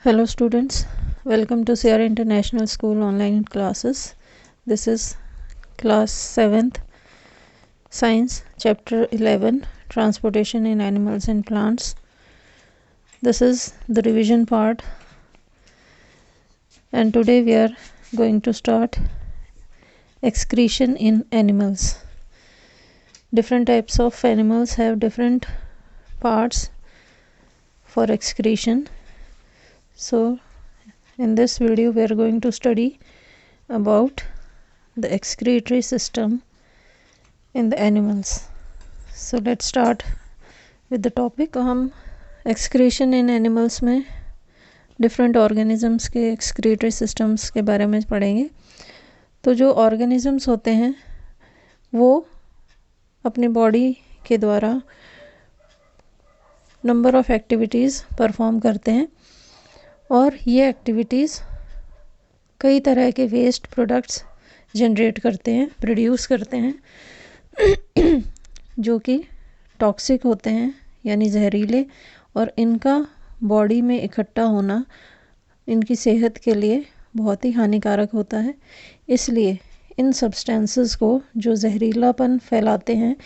Hello students, welcome to Sierra International School online classes. This is class 7th Science chapter 11 Transportation in Animals and Plants. This is the revision part and today we are going to start excretion in animals. Different types of animals have different parts for excretion. So in this video we are going to study about the excretory system in the animals. So let's start with the topic. हम excretion in animals में different organisms के excretory systems के बारे में पढ़ेंगे. तो जो organisms होते हैं वो अपनी body के द्वारा number of activities perform करते हैं और ये एक्टिविटीज़ कई तरह के वेस्ट प्रोडक्ट्स जनरेट करते हैं, प्रोड्यूस करते हैं जो कि टॉक्सिक होते हैं यानी जहरीले, और इनका बॉडी में इकट्ठा होना इनकी सेहत के लिए बहुत ही हानिकारक होता है. इसलिए इन सब्सटेंसेस को जो जहरीलापन फैलाते हैं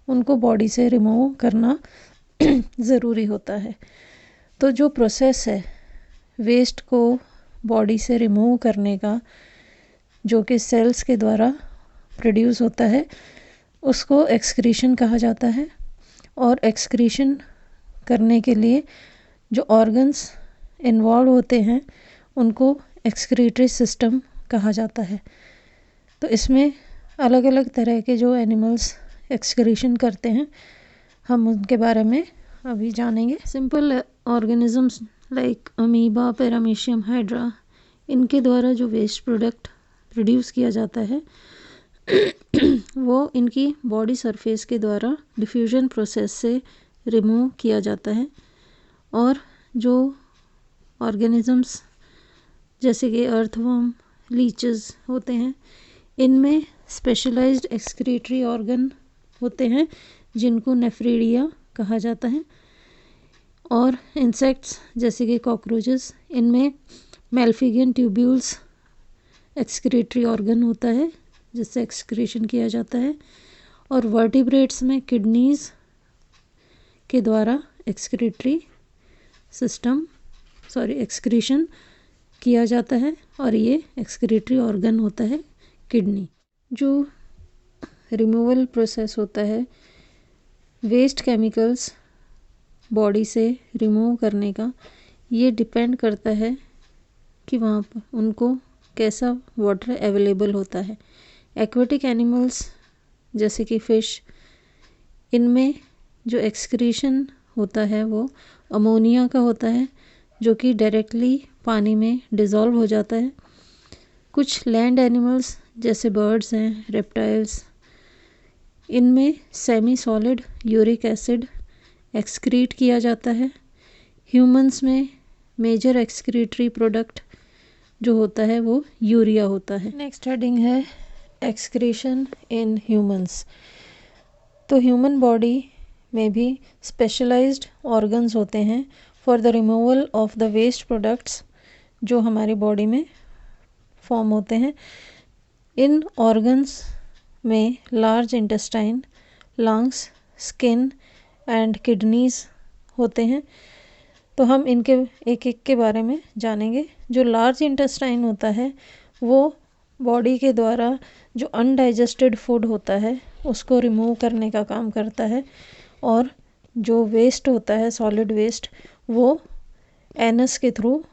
उनको बॉडी से रिमूव करना ज़रूरी होता है. तो जो प्रोसेस है वेस्ट को बॉडी से रिमूव करने का, जो कि सेल्स के द्वारा प्रोड्यूस होता है, उसको एक्सक्रीशन कहा जाता है. और एक्सक्रीशन करने के लिए जो ऑर्गन्स इन्वॉल्व होते हैं उनको एक्सक्रीटरी सिस्टम कहा जाता है. तो इसमें अलग अलग तरह के जो एनिमल्स एक्सक्रीशन करते हैं हम उनके बारे में अभी जानेंगे. Simple organisms like amoeba, paramecium, hydra, इनके द्वारा जो वेस्ट प्रोडक्ट प्रोड्यूस किया जाता है वो इनकी बॉडी सरफेस के द्वारा डिफ्यूजन प्रोसेस से रिमूव किया जाता है. और जो ऑर्गेनिजम्स जैसे कि अर्थवर्म, लीचेस होते हैं, इनमें स्पेशलाइज्ड एक्सक्रीटरी ऑर्गन होते हैं जिनको नेफ्रिडिया कहा जाता है. और इंसेक्ट्स जैसे कि कॉकरोचेस, इनमें मेल्फिगियन ट्यूब्यूल्स एक्सक्रीटरी ऑर्गन होता है जिससे एक्सक्रीशन किया जाता है. और वर्टिब्रेट्स में किडनीज के द्वारा एक्सक्रीशन किया जाता है और ये एक्सक्रीटरी ऑर्गन होता है किडनी. जो रिमूवल प्रोसेस होता है वेस्ट केमिकल्स बॉडी से रिमूव करने का, ये डिपेंड करता है कि वहाँ पर उनको कैसा वाटर अवेलेबल होता है. एक्वेटिक एनिमल्स जैसे कि फ़िश, इनमें जो एक्सक्रीशन होता है वो अमोनिया का होता है जो कि डायरेक्टली पानी में डिज़ोल्व हो जाता है. कुछ लैंड एनिमल्स जैसे बर्ड्स हैं, रेप्टाइल्स, इनमें semi solid uric acid excrete किया जाता है. ह्यूमंस में मेजर एक्सक्रीटरी प्रोडक्ट जो होता है वो यूरिया होता है. नेक्स्ट हेडिंग है एक्सक्रीशन इन ह्यूमंस. तो ह्यूमन बॉडी में भी स्पेशलाइज्ड ऑर्गन्स होते हैं for the removal of the waste products जो हमारी बॉडी में फॉर्म होते हैं. इन ऑर्गन्स में large intestine, lungs, skin and kidneys होते हैं. तो हम इनके एक एक के बारे में जानेंगे. जो लार्ज इंटेस्टाइन होता है वो बॉडी के द्वारा जो अनडाइजेस्टेड फूड होता है उसको रिमूव करने का काम करता है. और जो वेस्ट होता है सॉलिड वेस्ट वो एनस के थ्रू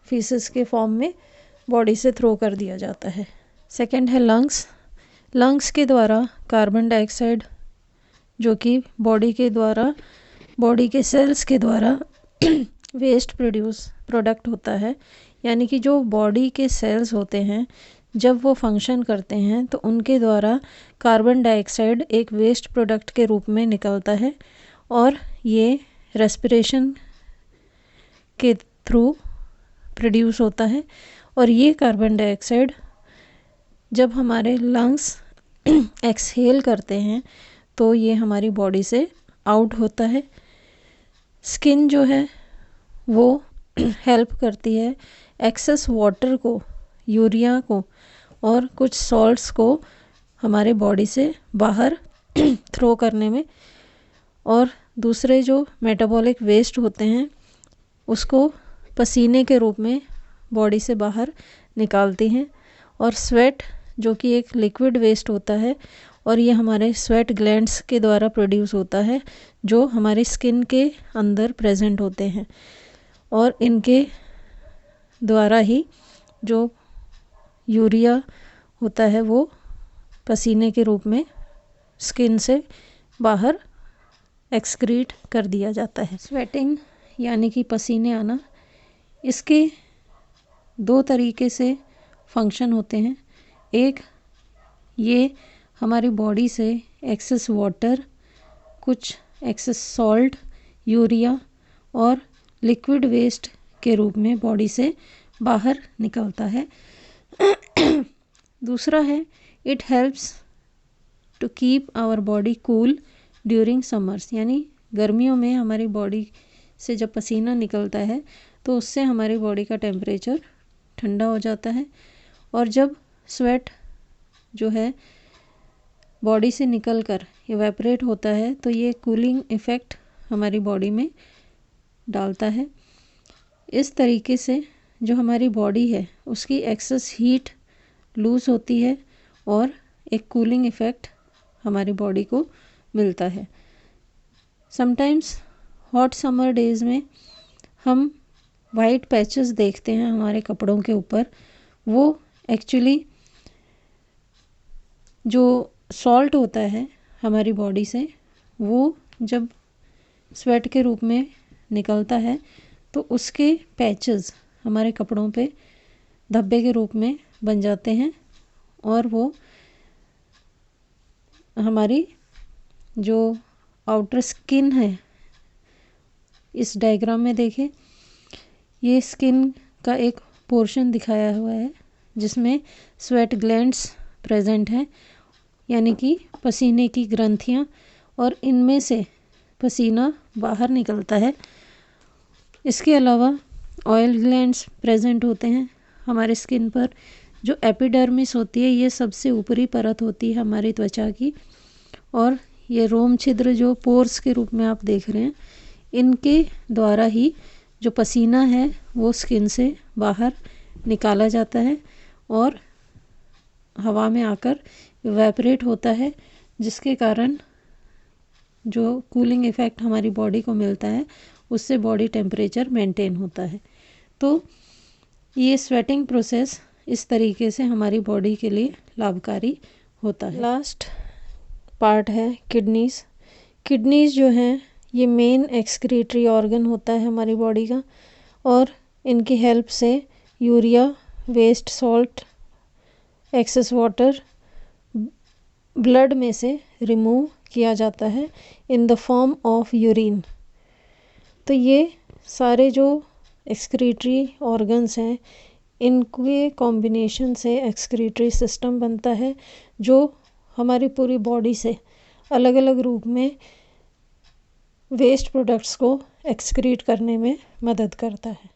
फीसेस के फॉर्म में बॉडी से थ्रो कर दिया जाता है. सेकंड है लंग्स. लंग्स के द्वारा कार्बन डाइऑक्साइड जो कि बॉडी के सेल्स के द्वारा वेस्ट प्रोडक्ट होता है, यानी कि जो बॉडी के सेल्स होते हैं जब वो फंक्शन करते हैं तो उनके द्वारा कार्बन डाइऑक्साइड एक वेस्ट प्रोडक्ट के रूप में निकलता है और ये रेस्पिरेशन के थ्रू प्रोड्यूस होता है. और ये कार्बन डाइऑक्साइड जब हमारे लंग्स एक्सहेल करते हैं तो ये हमारी बॉडी से आउट होता है. स्किन जो है वो हेल्प करती है एक्सेस वाटर को, यूरिया को और कुछ सॉल्ट्स को हमारे बॉडी से बाहर थ्रो करने में, और दूसरे जो मेटाबॉलिक वेस्ट होते हैं उसको पसीने के रूप में बॉडी से बाहर निकालती हैं। और स्वेट जो कि एक लिक्विड वेस्ट होता है, और ये हमारे स्वेट ग्लैंड्स के द्वारा प्रोड्यूस होता है जो हमारी स्किन के अंदर प्रेजेंट होते हैं, और इनके द्वारा ही जो यूरिया होता है वो पसीने के रूप में स्किन से बाहर एक्सक्रीट कर दिया जाता है। स्वेटिंग यानी कि पसीने आना, इसके दो तरीके से फंक्शन होते हैं। एक, ये हमारी बॉडी से एक्सेस वाटर, कुछ एक्सेस सॉल्ट, यूरिया और लिक्विड वेस्ट के रूप में बॉडी से बाहर निकलता है। दूसरा है, it helps to keep our body cool during summers, यानी गर्मियों में हमारी बॉडी से जब पसीना निकलता है तो उससे हमारी बॉडी का टेम्परेचर ठंडा हो जाता है। और जब स्वेट जो है बॉडी से निकलकर इवेपोरेट होता है तो ये कूलिंग इफ़ेक्ट हमारी बॉडी में डालता है। इस तरीके से जो हमारी बॉडी है उसकी एक्सेस हीट लूज़ होती है और एक कूलिंग इफ़ेक्ट हमारी बॉडी को मिलता है। समटाइम्स हॉट समर डेज़ में हम वाइट पैचेस देखते हैं हमारे कपड़ों के ऊपर, वो एक्चुअली जो सॉल्ट होता है हमारी बॉडी से, वो जब स्वेट के रूप में निकलता है तो उसके पैचेस हमारे कपड़ों पे धब्बे के रूप में बन जाते हैं, और वो हमारी जो आउटर स्किन है, इस डायग्राम में देखें, ये स्किन का एक पोर्शन दिखाया हुआ है जिसमें स्वेट ग्लैंड्स प्रेजेंट हैं, यानी कि पसीने की ग्रंथियां, और इनमें से पसीना बाहर निकलता है। इसके अलावा ऑयल ग्लैंड्स प्रेजेंट होते हैं हमारे स्किन पर। जो एपिडर्मिस होती है ये सबसे ऊपरी परत होती है हमारी त्वचा की, और ये रोम छिद्र जो पोर्स के रूप में आप देख रहे हैं, इनके द्वारा ही जो पसीना है वो स्किन से बाहर निकाला जाता है और हवा में आकर इवेपोरेट होता है, जिसके कारण जो कूलिंग इफ़ेक्ट हमारी बॉडी को मिलता है उससे बॉडी टेम्परेचर मेंटेन होता है। तो ये स्वेटिंग प्रोसेस इस तरीके से हमारी बॉडी के लिए लाभकारी होता है। लास्ट पार्ट है किडनीज़। किडनीज़ जो हैं ये मेन एक्सक्रीटरी ऑर्गन होता है हमारी बॉडी का, और इनकी हेल्प से urea, waste, salt, excess water blood में से रिमूव किया जाता है in the form of urine. तो ये सारे जो एक्सक्रीटरी ऑर्गन्स हैं इनके कॉम्बिनेशन से एक्सक्रीटरी सिस्टम बनता है जो हमारी पूरी बॉडी से अलग अलग रूप में वेस्ट प्रोडक्ट्स को एक्सक्रीट करने में मदद करता है।